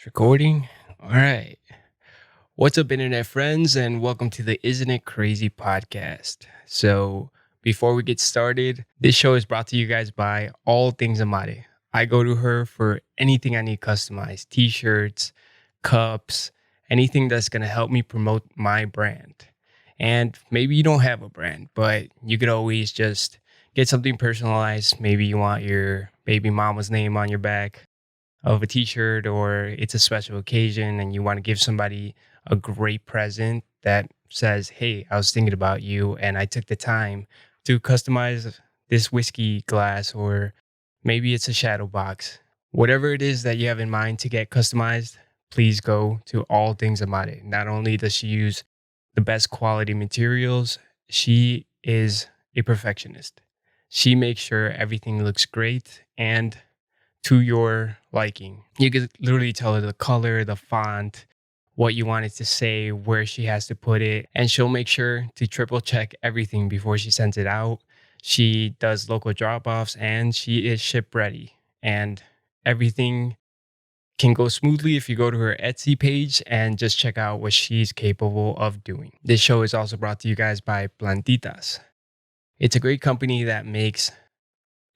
It's recording. All right. What's up, internet friends, and welcome to the Isn't It Crazy podcast. So, before we get started, this show is brought to you guys by All Things Amare. I go to her for anything I need customized t shirts, cups, anything that's going to help me promote my brand. And maybe you don't have a brand, but you could always just get something personalized. Maybe you want your baby mama's name on your back of a t-shirt, or it's a special occasion and you want to give somebody a great present that says, "Hey, I was thinking about you and I took the time to customize this whiskey glass," or maybe it's a shadow box. Whatever it is that you have in mind to get customized, please go to All Things Amare. Not only does she use the best quality materials, she is a perfectionist. She makes sure everything looks great and to your liking. You could literally tell her the color, the font, what you want it to say, where she has to put it, and she'll make sure to triple check everything before she sends it out. She does local drop offs and she is ship ready. And everything can go smoothly if you go to her Etsy page and just check out what she's capable of doing. This show is also brought to you guys by Plantitas. It's a great company that makes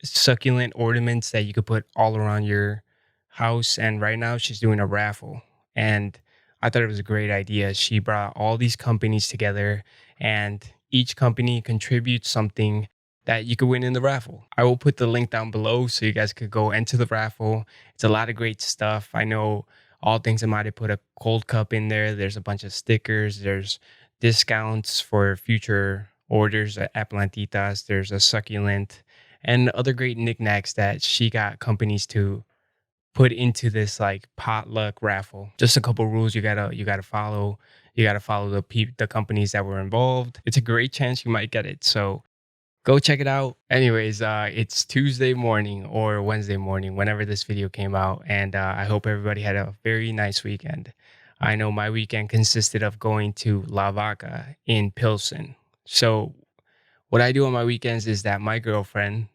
succulent ornaments that you could put all around your house. And right now she's doing a raffle. And I thought it was a great idea. She brought all these companies together and each company contributes something that you could win in the raffle. I will put the link down below so you guys could go enter the raffle. It's a lot of great stuff. I know All Things I might have put a cold cup in there. There's a bunch of stickers. There's discounts for future orders at Plantitas. There's a succulent and other great knickknacks that she got companies to put into this like potluck raffle. Just a couple rules you gotta follow. You gotta follow the companies that were involved. It's a great chance you might get it. So go check it out. Anyways, it's Tuesday morning or Wednesday morning, whenever this video came out, and I hope everybody had a very nice weekend. I know my weekend consisted of going to La Vaca in Pilsen. So what I do on my weekends is that my girlfriend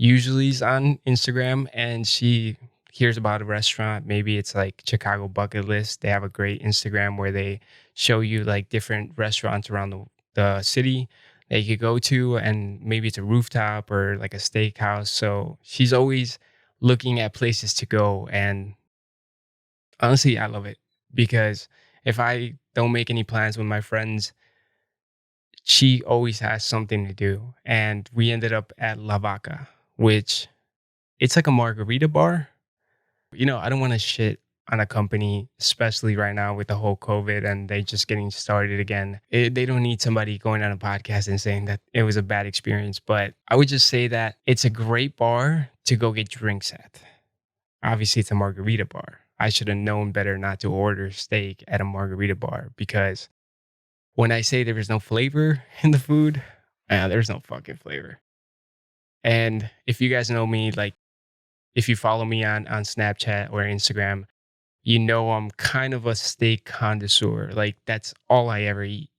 usually is on Instagram and she hears about a restaurant. Maybe it's like Chicago Bucket List. They have a great Instagram where they show you like different restaurants around the city that you could go to. And maybe it's a rooftop or like a steakhouse. So she's always looking at places to go. And honestly, I love it because if I don't make any plans with my friends, she always has something to do. And we ended up at La Vaca, which it's like a margarita bar. I don't want to shit on a company, especially right now with the whole COVID and they just getting started again. They don't need somebody going on a podcast and saying that it was a bad experience. But I would just say that it's a great bar to go get drinks at. Obviously, it's a margarita bar. I should have known better not to order steak at a margarita bar because when I say there was no flavor in the food, there's no fucking flavor. And if you guys know me, like if you follow me on Snapchat or Instagram, you know I'm kind of a steak connoisseur. Like that's all I ever eat.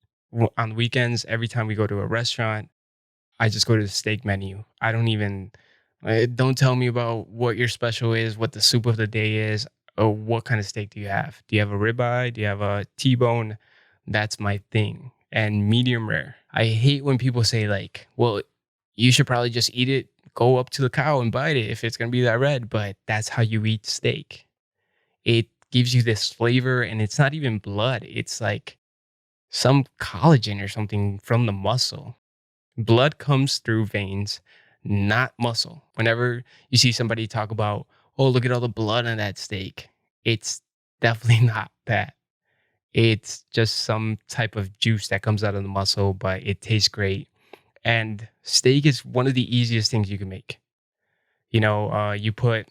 On weekends, every time we go to a restaurant, I just go to the steak menu. I don't even don't tell me about what your special is, what the soup of the day is, or what kind of steak do you have? Do you have a ribeye? Do you have a T-bone? That's my thing. And medium rare. I hate when people say like, well, you should probably just eat it, go up to the cow and bite it if it's gonna be that red. But that's how you eat steak. It gives you this flavor and it's not even blood. It's like some collagen or something from the muscle. Blood comes through veins, not muscle. Whenever you see somebody talk about, oh, look at all the blood on that steak, it's definitely not that. It's just some type of juice that comes out of the muscle, but it tastes great. And steak is one of the easiest things you can make. You put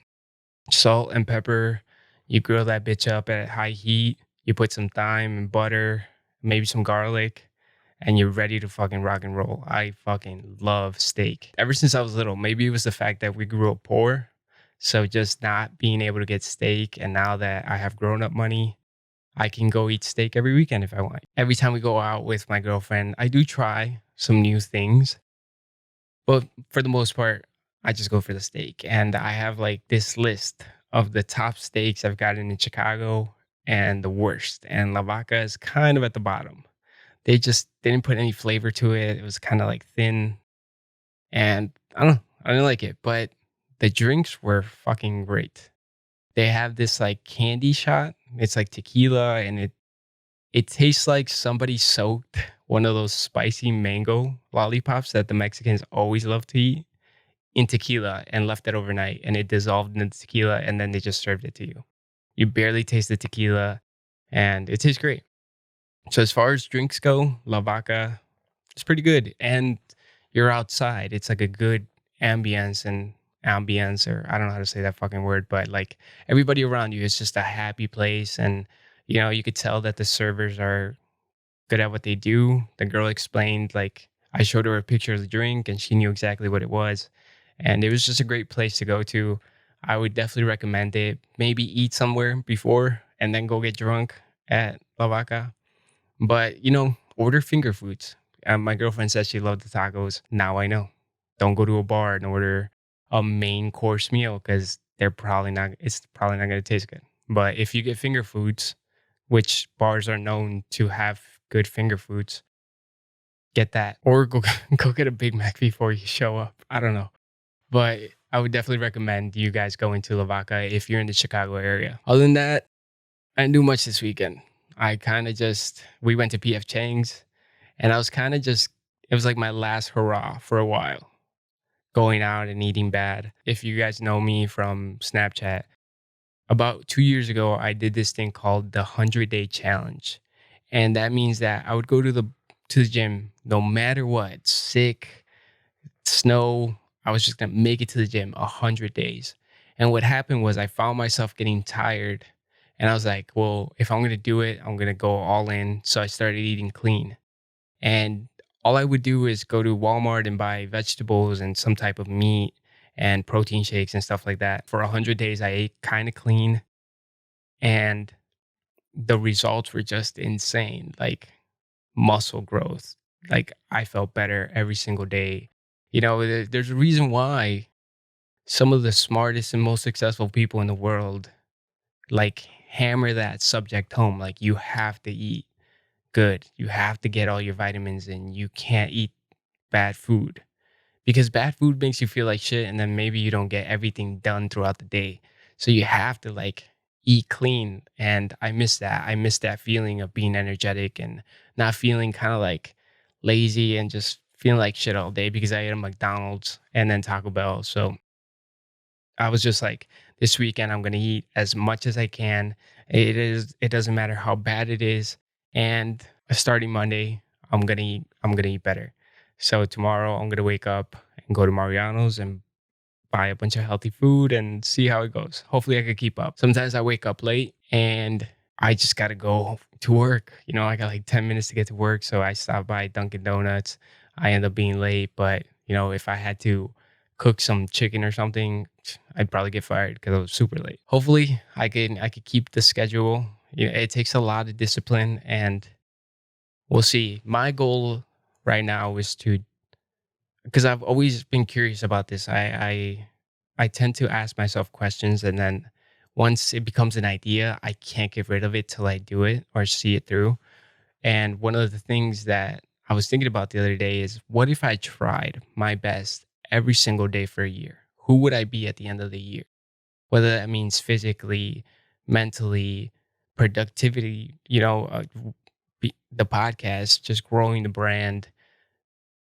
salt and pepper, you grill that bitch up at high heat, you put some thyme and butter, maybe some garlic, and you're ready to fucking rock and roll. I fucking love steak. Ever since I was little, maybe it was the fact that we grew up poor. So just not being able to get steak. And now that I have grown up money, I can go eat steak every weekend if I want. Every time we go out with my girlfriend, I do try some new things. But for the most part, I just go for the steak. And I have like this list of the top steaks I've gotten in Chicago and the worst. And La Vaca is kind of at the bottom. They didn't put any flavor to it. It was kind of like thin, and I don't know, I didn't like it. But the drinks were fucking great. They have this like candy shot. It's like tequila, and it tastes like somebody soaked one of those spicy mango lollipops that the Mexicans always love to eat in tequila and left it overnight, and it dissolved in the tequila, and then they just served it to you. You barely taste the tequila, and it tastes great. So as far as drinks go, La Vaca is pretty good, and you're outside. It's like a good ambience, or I don't know how to say that fucking word, but like everybody around you is just a happy place, and you could tell that the servers are good at what they do. The girl explained, like, I showed her a picture of the drink and she knew exactly what it was. And it was just a great place to go to. I would definitely recommend it. Maybe eat somewhere before and then go get drunk at La Vaca. But, order finger foods. My girlfriend said she loved the tacos. Now I know. Don't go to a bar and order a main course meal because it's probably not going to taste good. But if you get finger foods, which bars are known to have good finger foods, get that. Or go go get a Big Mac before you show up. I don't know. But I would definitely recommend you guys going to Lavaca if you're in the Chicago area. Other than that, I didn't do much this weekend. I kind of just we went to PF Chang's, and I was kind of just it was like my last hurrah for a while, going out and eating bad. If you guys know me from Snapchat, about 2 years ago, I did this thing called the 100-day challenge. And that means that I would go to the gym no matter what, sick, snow, I was just gonna make it to the gym 100 days. And what happened was I found myself getting tired. And I was like, well, if I'm gonna do it, I'm gonna go all in. So I started eating clean. And all I would do is go to Walmart and buy vegetables and some type of meat and protein shakes and stuff like that. For 100 days, I ate kind of clean, and the results were just insane. Like muscle growth. Like I felt better every single day. There's a reason why some of the smartest and most successful people in the world like hammer that subject home. Like you have to eat good. You have to get all your vitamins in. You can't eat bad food because bad food makes you feel like shit, and then maybe you don't get everything done throughout the day. So you have to like eat clean, and I miss that. I miss that feeling of being energetic and not feeling kind of like lazy and just feeling like shit all day because I ate a McDonald's and then Taco Bell. So I was just like, this weekend I'm gonna eat as much as I can. It doesn't matter how bad it is. And starting Monday, I'm gonna eat better. So tomorrow I'm gonna wake up and go to Mariano's and buy a bunch of healthy food and see how it goes. Hopefully I could keep up. Sometimes I wake up late and I just gotta go to work. I got like 10 minutes to get to work. So I stop by Dunkin' Donuts. I end up being late, but if I had to cook some chicken or something, I'd probably get fired because I was super late. Hopefully I could keep the schedule. It takes a lot of discipline, and we'll see. My goal right now is to, because I've always been curious about this. I tend to ask myself questions, and then once it becomes an idea, I can't get rid of it till I do it or see it through. And one of the things that I was thinking about the other day is, what if I tried my best every single day for a year? Who would I be at the end of the year? Whether that means physically, mentally, productivity, the podcast, just growing the brand,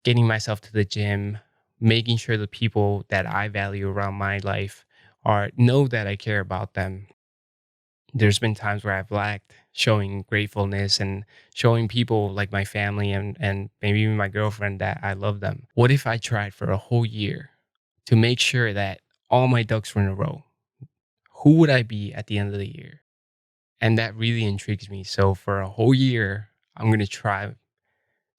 getting myself to the gym, making sure the people that I value around my life are know that I care about them. There's been times where I've lacked showing gratefulness and showing people like my family and maybe even my girlfriend that I love them. What if I tried for a whole year to make sure that all my ducks were in a row? Who would I be at the end of the year? And that really intrigues me. So for a whole year, I'm going to try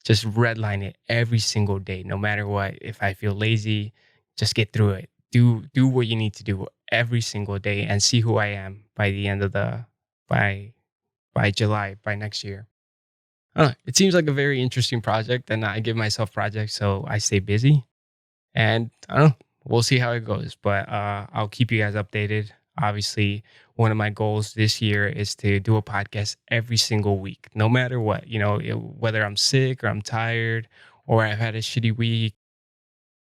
just redline it every single day, no matter what. If I feel lazy, just get through it. Do what you need to do every single day and see who I am by the end of the by by July, by next year. I don't know. It seems like a very interesting project, and I give myself projects so I stay busy. And I don't know. We'll see how it goes, but I'll keep you guys updated. Obviously, one of my goals this year is to do a podcast every single week, no matter what, whether I'm sick or I'm tired or I've had a shitty week,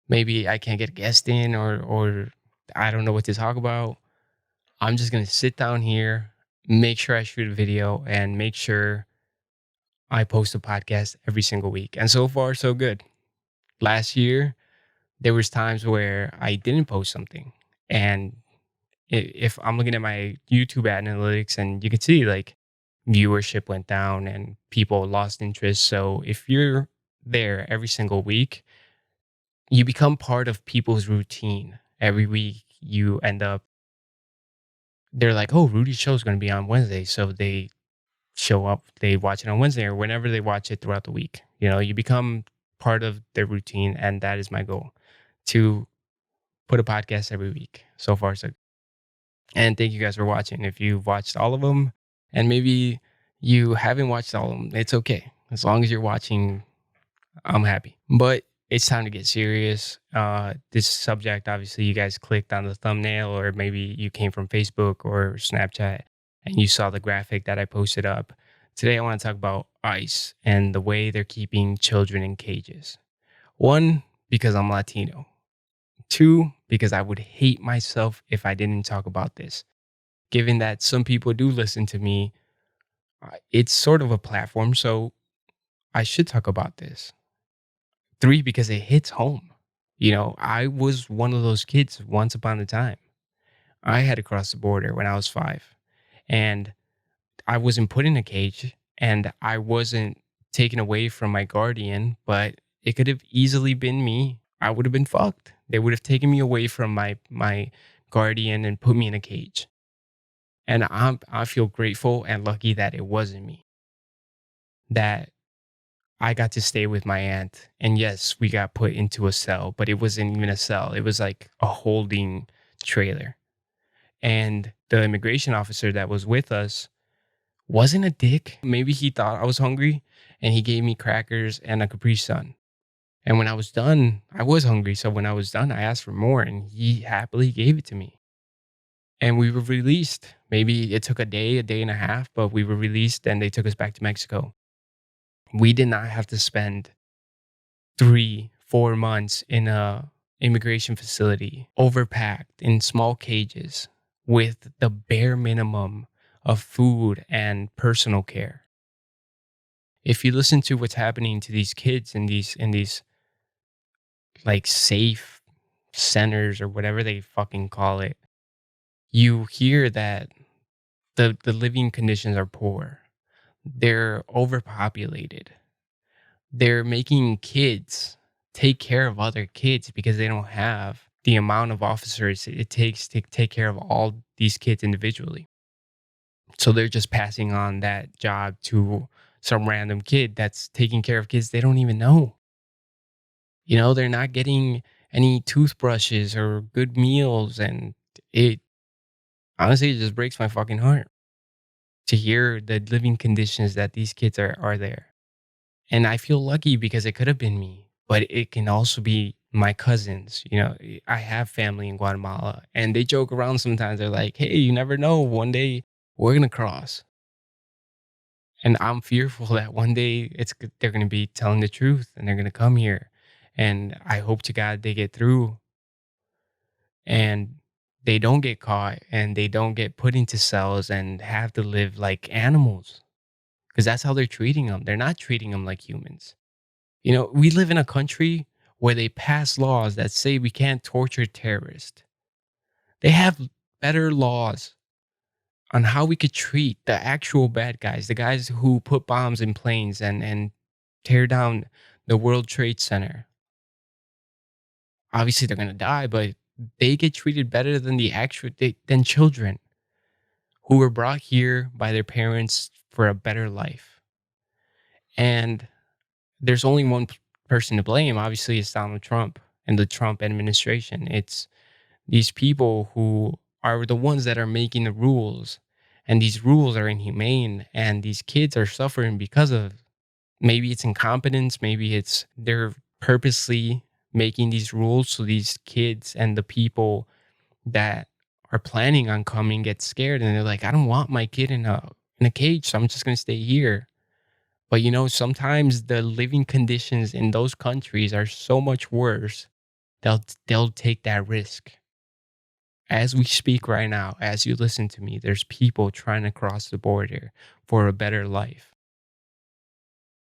maybe I can't get a guest in or I don't know what to talk about. I'm just going to sit down here, make sure I shoot a video and make sure I post a podcast every single week. And so far so good. Last year, there was times where I didn't post something and if I'm looking at my YouTube analytics and you can see like viewership went down and people lost interest. So if you're there every single week, you become part of people's routine. Every week you end up, they're like, oh, Rudy's show is going to be on Wednesday. So they show up, they watch it on Wednesday or whenever they watch it throughout the week. You become part of their routine. And that is my goal to put a podcast every week. So far, so and thank you guys for watching. If you've watched all of them, and maybe you haven't watched all of them, it's okay. As long as you're watching, I'm happy. But it's time to get serious. This subject, obviously, you guys clicked on the thumbnail, or maybe you came from Facebook or Snapchat and you saw the graphic that I posted up. Today, I want to talk about ICE and the way they're keeping children in cages. One, because I'm Latino. Two, because I would hate myself if I didn't talk about this. Given that some people do listen to me, it's sort of a platform, so I should talk about this. Three, because it hits home. I was one of those kids once upon a time. I had to cross the border when I was 5, and I wasn't put in a cage, and I wasn't taken away from my guardian, but it could have easily been me. I would have been fucked. They would have taken me away from my guardian and put me in a cage. And I feel grateful and lucky that it wasn't me. That I got to stay with my aunt. And yes, we got put into a cell, but it wasn't even a cell. It was like a holding trailer. And the immigration officer that was with us wasn't a dick. Maybe he thought I was hungry and he gave me crackers and a Capri Sun. And when I was done, I was hungry. So when I was done, I asked for more and he happily gave it to me. And we were released. Maybe it took a day and a half, but we were released and they took us back to Mexico. We did not have to spend 3, 4 months in a immigration facility, overpacked in small cages with the bare minimum of food and personal care. If you listen to what's happening to these kids in these like safe centers or whatever they fucking call it, you hear that the living conditions are poor. They're overpopulated. They're making kids take care of other kids because they don't have the amount of officers it takes to take care of all these kids individually. So they're just passing on that job to some random kid that's taking care of kids they don't even know. They're not getting any toothbrushes or good meals. And it honestly, it just breaks my fucking heart to hear the living conditions that these kids are there. And I feel lucky because it could have been me, but it can also be my cousins. I have family in Guatemala and they joke around sometimes. They're like, hey, you never know. One day we're going to cross. And I'm fearful that one day they're going to be telling the truth and they're going to come here. And I hope to God they get through and they don't get caught and they don't get put into cells and have to live like animals because that's how they're treating them. They're not treating them like humans. We live in a country where they pass laws that say we can't torture terrorists. They have better laws on how we could treat the actual bad guys, the guys who put bombs in planes and tear down the World Trade Center. Obviously, they're going to die, but they get treated better than than children who were brought here by their parents for a better life. And there's only one person to blame. Obviously, it's Donald Trump and the Trump administration. It's these people who are the ones that are making the rules. And these rules are inhumane. And these kids are suffering because of maybe it's incompetence. Maybe it's they're purposely making these rules so these kids and the people that are planning on coming get scared and they're like, I don't want my kid in a cage, so I'm just gonna stay here. But sometimes the living conditions in those countries are so much worse. They'll take that risk. As we speak right now, as you listen to me, there's people trying to cross the border for a better life.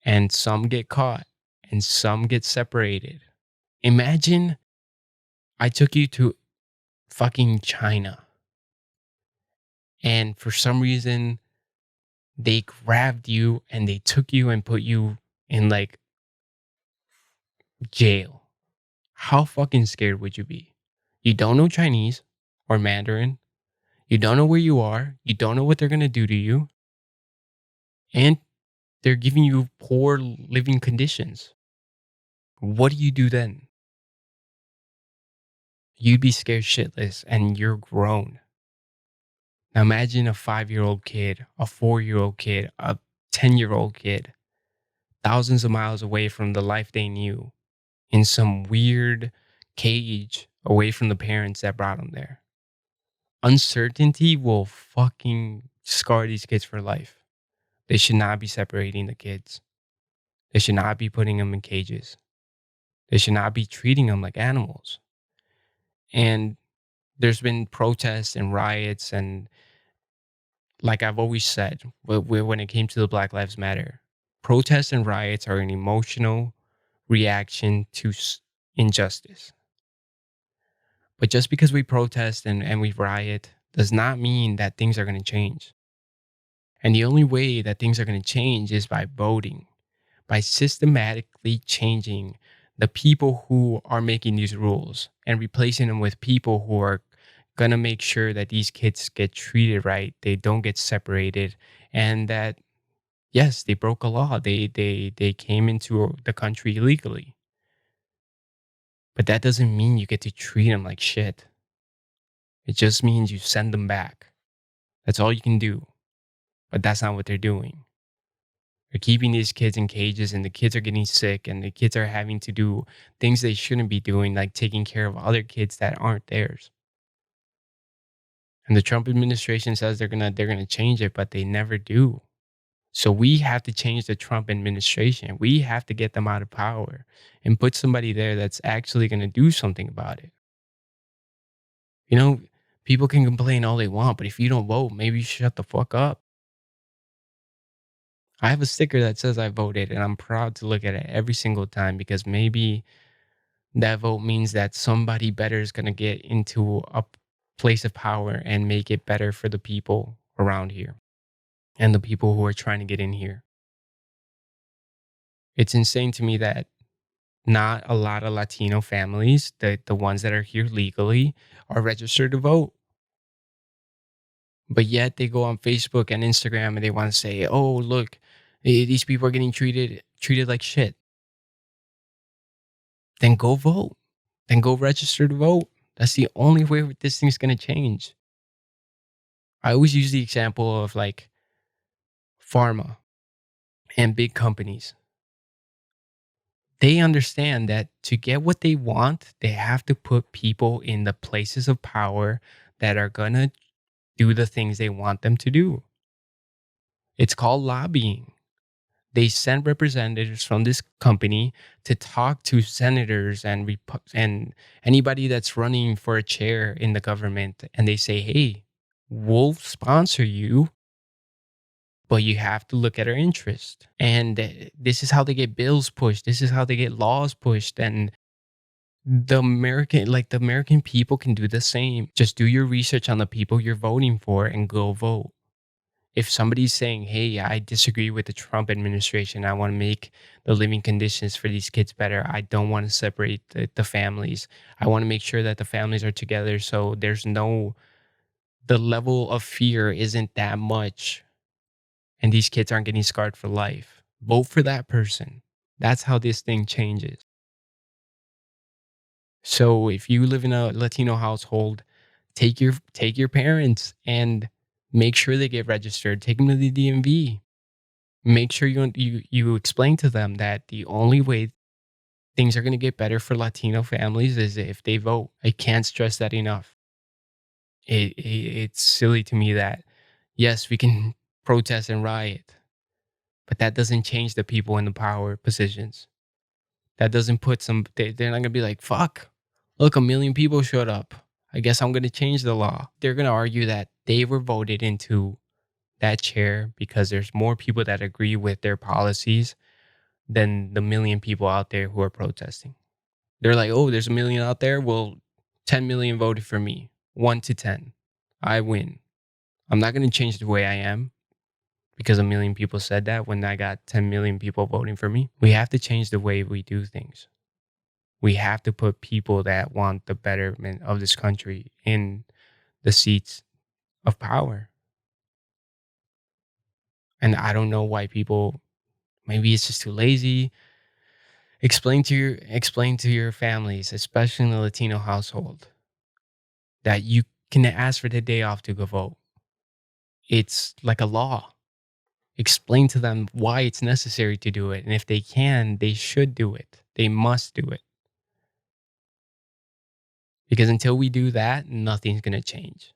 And some get caught and some get separated. Imagine I took you to fucking China and for some reason they grabbed you and they took you and put you in like jail. How fucking scared would you be? You don't know Chinese or Mandarin. You don't know where you are. You don't know what they're going to do to you. And they're giving you poor living conditions. What do you do then? You'd be scared shitless and you're grown. Now imagine a 5-year-old kid, a 4-year-old kid, a 10-year-old kid, thousands of miles away from the life they knew in some weird cage away from the parents that brought them there. Uncertainty will fucking scar these kids for life. They should not be separating the kids. They should not be putting them in cages. They should not be treating them like animals. And there's been protests and riots. And like I've always said, when it came to the Black Lives Matter, protests and riots are an emotional reaction to injustice. But just because we protest and we riot does not mean that things are going to change. And the only way that things are going to change is by voting, by systematically changing the people who are making these rules and replacing them with people who are going to make sure that these kids get treated right, they don't get separated, and that, yes, they broke a law. They came into the country illegally. But that doesn't mean you get to treat them like shit. It just means you send them back. That's all you can do. But that's not what they're doing. They're keeping these kids in cages and the kids are getting sick and the kids are having to do things they shouldn't be doing, like taking care of other kids that aren't theirs. And the Trump administration says they're gonna change it, but they never do. So we have to change the Trump administration. We have to get them out of power and put somebody there that's actually gonna do something about it. You know, people can complain all they want, but if you don't vote, maybe you should shut the fuck up. I have a sticker that says I voted, and I'm proud to look at it every single time because maybe that vote means that somebody better is going to get into a place of power and make it better for the people around here and the people who are trying to get in here. It's insane to me that not a lot of Latino families, the ones that are here legally, are registered to vote. But yet they go on Facebook and Instagram and they want to say, "Oh, look, these people are getting treated like shit." Then go vote. Then go register to vote. That's the only way this thing's going to change. I always use the example of like pharma and big companies. They understand that to get what they want, they have to put people in the places of power that are going to do the things they want them to do. It's called lobbying. They send representatives from this company to talk to senators and anybody that's running for a chair in the government, and they say, "Hey, we'll sponsor you, but you have to look at our interest." And this is how they get bills pushed. This is how they get laws pushed. And the American people can do the same. Just do your research on the people you're voting for and go vote. If somebody's saying, "Hey, I disagree with the Trump administration. I want to make the living conditions for these kids better. I don't want to separate the families. I want to make sure that the families are together so the level of fear isn't that much and these kids aren't getting scarred for life." Vote for that person. That's how this thing changes. So if you live in a Latino household, take your parents and make sure they get registered. Take them to the DMV. Make sure you explain to them that the only way things are going to get better for Latino families is if they vote. I can't stress that enough. It's silly to me that yes, we can protest and riot, but that doesn't change the people in the power positions. That doesn't put they're not gonna be like, fuck, look, a million people showed up. I guess I'm gonna change the law. They're gonna argue that they were voted into that chair because there's more people that agree with their policies than the million people out there who are protesting. They're like, oh, there's a million out there. Well, 10 million voted for me. 1 to 10. I win. I'm not gonna change the way I am because a million people said that when I got 10 million people voting for me. We have to change the way we do things. We have to put people that want the betterment of this country in the seats of power. And I don't know why people, maybe it's just too lazy. Explain to your families, especially in the Latino household, that you can ask for the day off to go vote. It's like a law. Explain to them why it's necessary to do it. And if they can, they should do it. They must do it. Because until we do that, nothing's going to change.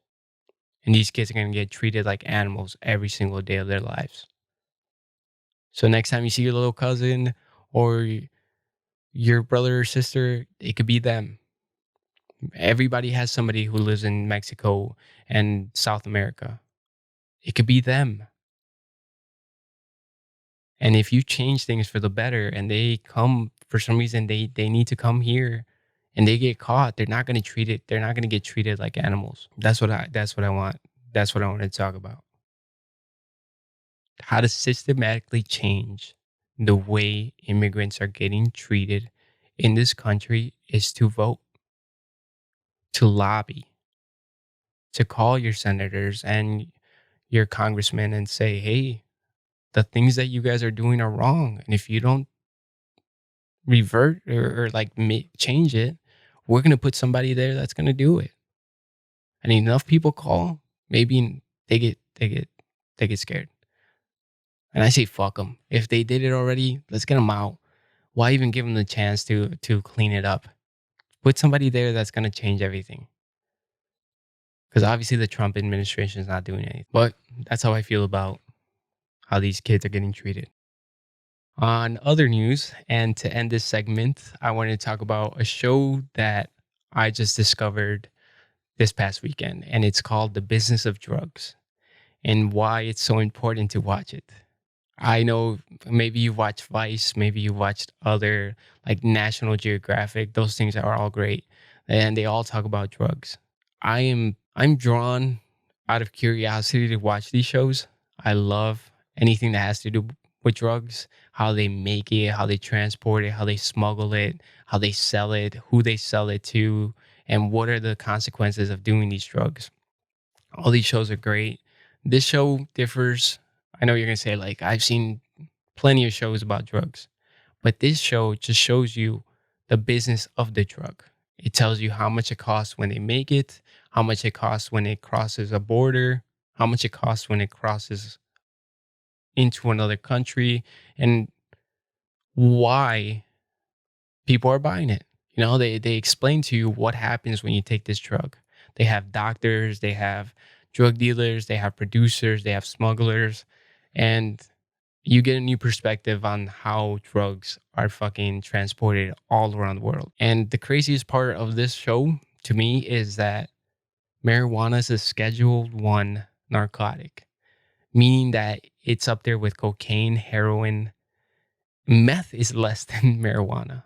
And these kids are going to get treated like animals every single day of their lives. So next time you see your little cousin or your brother or sister, it could be them. Everybody has somebody who lives in Mexico and South America. It could be them. And if you change things for the better and they come for some reason they need to come here and they get caught, they're not gonna get treated like animals. That's what I want. That's what I want to talk about. How to systematically change the way immigrants are getting treated in this country is to vote, to lobby, to call your senators and your congressmen and say, hey, the things that you guys are doing are wrong. And if you don't revert or like change it, we're going to put somebody there that's going to do it. And enough people call, maybe they get scared. And I say, fuck them. If they did it already, let's get them out. Why even give them the chance to clean it up? Put somebody there that's going to change everything. Because obviously the Trump administration is not doing anything. But that's how I feel about how these kids are getting treated. On other news, and to end this segment, I wanted to talk about a show that I just discovered this past weekend, and it's called The Business of Drugs and why it's so important to watch it. I know maybe you watched Vice, maybe you watched other like National Geographic. Those things are all great, and they all talk about drugs. I'm drawn out of curiosity to watch these shows. I love anything that has to do with drugs, how they make it, how they transport it, how they smuggle it, how they sell it, who they sell it to, and what are the consequences of doing these drugs. All these shows are great. This show differs. I know you're going to say, like, I've seen plenty of shows about drugs, but this show just shows you the business of the drug. It tells you how much it costs when they make it, how much it costs when it crosses a border, how much it costs when it crosses into another country, and why people are buying it. You know, they explain to you what happens when you take this drug. They have doctors, they have drug dealers, they have producers, they have smugglers, and you get a new perspective on how drugs are fucking transported all around the world. And the craziest part of this show to me is that marijuana is a scheduled 1 narcotic, meaning that it's up there with cocaine, heroin. Meth is less than marijuana.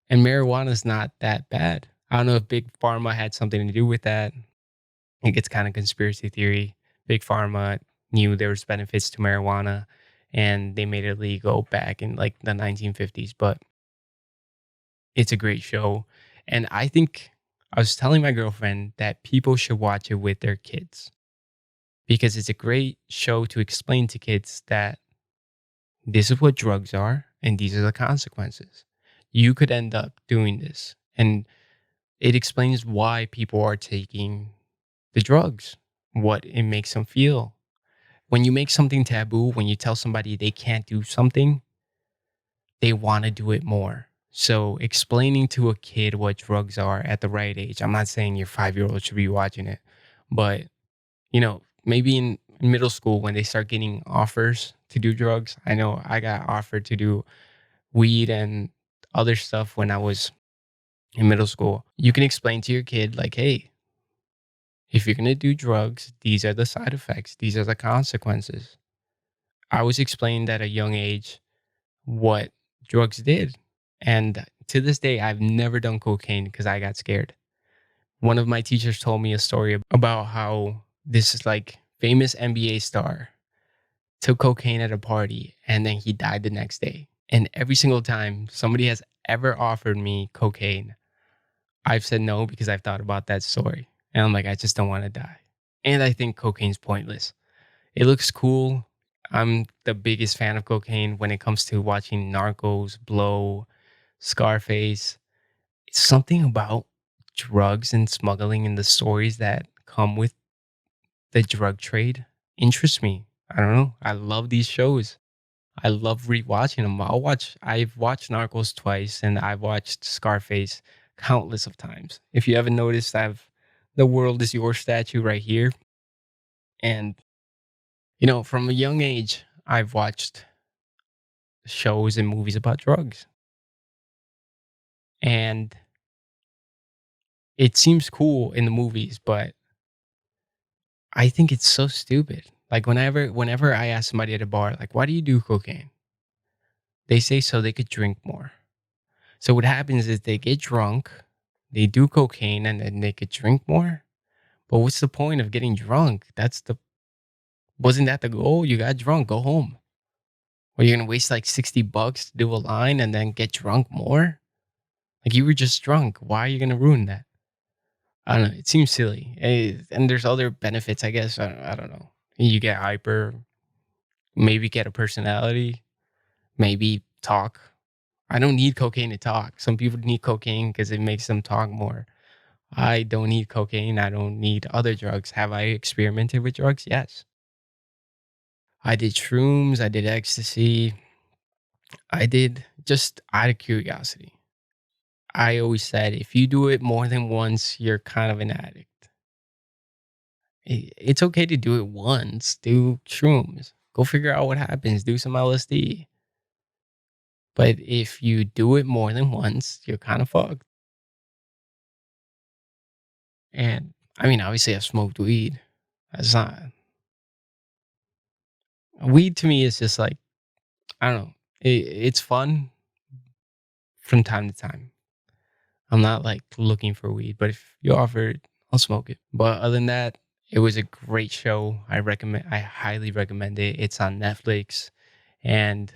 And marijuana is not that bad. I don't know if Big Pharma had something to do with that. I think it's kind of conspiracy theory. Big Pharma knew there was benefits to marijuana and they made it legal back in like the 1950s. But it's a great show. And I think I was telling my girlfriend that people should watch it with their kids because it's a great show to explain to kids that this is what drugs are and these are the consequences. You could end up doing this. And it explains why people are taking the drugs, what it makes them feel. When you make something taboo, when you tell somebody they can't do something, they want to do it more. So explaining to a kid what drugs are at the right age, I'm not saying your 5-year-old should be watching it, But, maybe in middle school when they start getting offers to do drugs. I know I got offered to do weed and other stuff when I was in middle school. You can explain to your kid, like, hey, if you're going to do drugs, these are the side effects, these are the consequences. I was explained at a young age what drugs did. And to this day, I've never done cocaine because I got scared. One of my teachers told me a story about how this is like famous NBA star took cocaine at a party and then he died the next day. And every single time somebody has ever offered me cocaine, I've said no because I've thought about that story. And I'm like, I just don't want to die. And I think cocaine's pointless. It looks cool. I'm the biggest fan of cocaine when it comes to watching Narcos, Blow, Scarface. It's something about drugs and smuggling and the stories that come with the drug trade interests me. I don't know. I love these shows. I love rewatching them. I've watched Narcos twice and I've watched Scarface countless of times. If you haven't noticed, I've the world is your statue right here. And, from a young age, I've watched shows and movies about drugs. And it seems cool in the movies, but I think it's so stupid. Like whenever I ask somebody at a bar, like, why do you do cocaine? They say so they could drink more. So what happens is they get drunk, they do cocaine, and then they could drink more. But what's the point of getting drunk? Wasn't that the goal? You got drunk, go home. Or you're gonna waste like $60 to do a line and then get drunk more? Like you were just drunk. Why are you gonna ruin that? I don't know. It seems silly. And there's other benefits, I guess. I don't know. You get hyper, maybe get a personality, maybe talk. I don't need cocaine to talk. Some people need cocaine because it makes them talk more. I don't need cocaine. I don't need other drugs. Have I experimented with drugs? Yes. I did shrooms. I did ecstasy. I did just out of curiosity. I always said if you do it more than once, you're kind of an addict. It's okay to do it once. Do shrooms. Go figure out what happens. Do some LSD. But if you do it more than once, you're kind of fucked. And I mean, obviously, I've smoked weed. That's not weed to me is just like, I don't know. It's fun from time to time. I'm not like looking for weed, but if you offer it, I'll smoke it. But other than that, it was a great show. I highly recommend it. It's on Netflix. And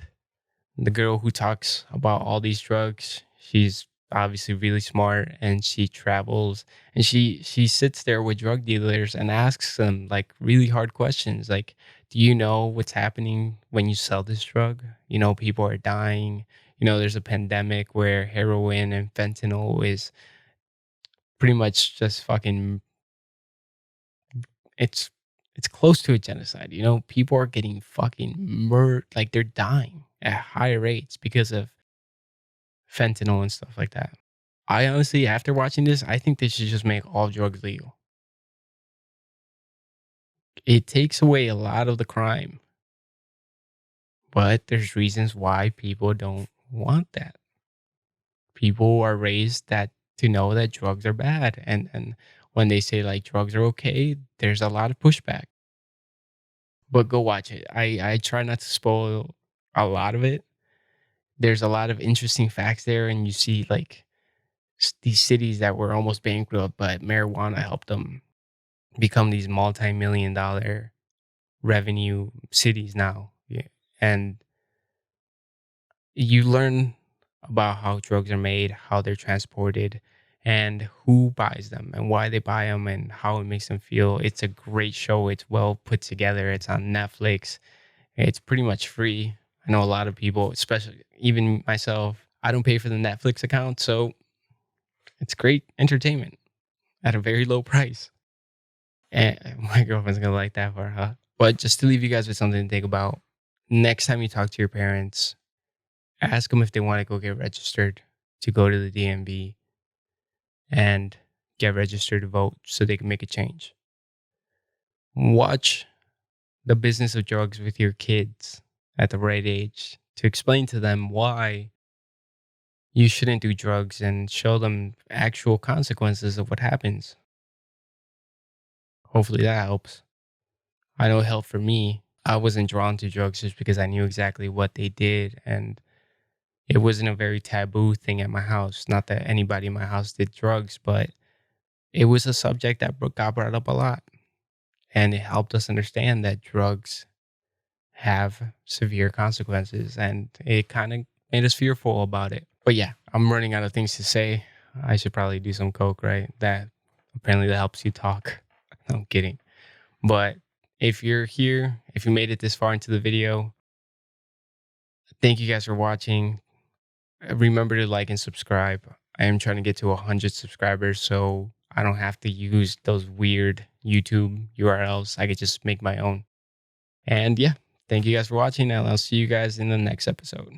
the girl who talks about all these drugs, she's obviously really smart and she travels and she sits there with drug dealers and asks them like really hard questions like, do you know what's happening when you sell this drug? People are dying. There's a pandemic where heroin and fentanyl is pretty much just fucking it's it's close to a genocide. People are getting fucking murdered, like they're dying at high rates because of fentanyl and stuff like that. I honestly, after watching this, I think they should just make all drugs legal. It takes away a lot of the crime, but there's reasons why people don't want that. People are raised that to know that drugs are bad, and when they say like drugs are okay, there's a lot of pushback. But go watch it. I try not to spoil a lot of it. There's a lot of interesting facts there, and you see like these cities that were almost bankrupt, but marijuana helped them become these multi-million dollar revenue cities now. Yeah. And you learn about how drugs are made, how they're transported, and who buys them and why they buy them and how it makes them feel. It's a great show. It's well put together. It's on Netflix. It's pretty much free. I know a lot of people, especially even myself, I don't pay for the Netflix account. So it's great entertainment at a very low price. And my girlfriend's gonna like that part, huh? But just to leave you guys with something to think about, next time you talk to your parents, ask them if they want to go get registered to go to the DMV and get registered to vote so they can make a change. Watch The Business of Drugs with your kids at the right age to explain to them why you shouldn't do drugs and show them actual consequences of what happens. Hopefully that helps. I know it helped for me. I wasn't drawn to drugs just because I knew exactly what they did, and it wasn't a very taboo thing at my house. Not that anybody in my house did drugs, but it was a subject that got brought up a lot. And it helped us understand that drugs have severe consequences, and it kind of made us fearful about it. But yeah, I'm running out of things to say. I should probably do some coke, right? That apparently that helps you talk. I'm kidding. But if you're here, if you made it this far into the video, thank you guys for watching. Remember to like and subscribe. I am trying to get to 100 subscribers, so I don't have to use those weird YouTube URLs. I could just make my own. And yeah, thank you guys for watching, and I'll see you guys in the next episode.